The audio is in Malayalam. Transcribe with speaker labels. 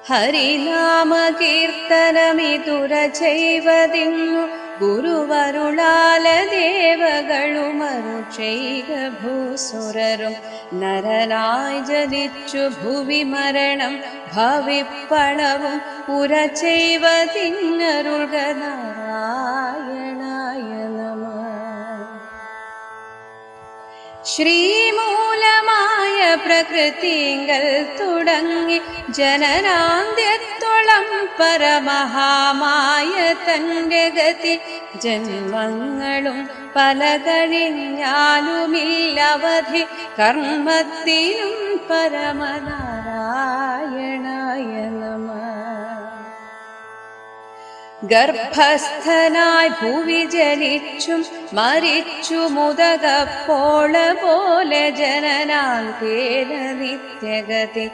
Speaker 1: ഹരിനാമകീർത്തനമിതുര ചെയ്വതിന്നു ഗുരുവരുളാല ദേവകളുമരു ചെയ്ക ഭൂസുരരും നരനായി ജനിച്ചു ഭുവി മരണം ഭവിപ്പളവും ഉര ചെയ്വതിന്നരുൾക നാരായണായ നമഃ. ശ്രീമൂലമായ പ്രകൃതിങ്കൽ തുടങ്ങി ജനനാന്ത്യത്തോളം പരമഹാമായ തന്റെ ഗതി ജന്മങ്ങളും പല കഴിഞ്ഞാലുമില്ലവധി കർമ്മത്തിലും പരമനാരായണായ നമഃ. ഗർഭസ്ഥനായി ഭൂവി ജനിച്ചും മരിച്ചു മുതകപ്പോള പോലെ ജനനാന്തേന നിത്യഗതി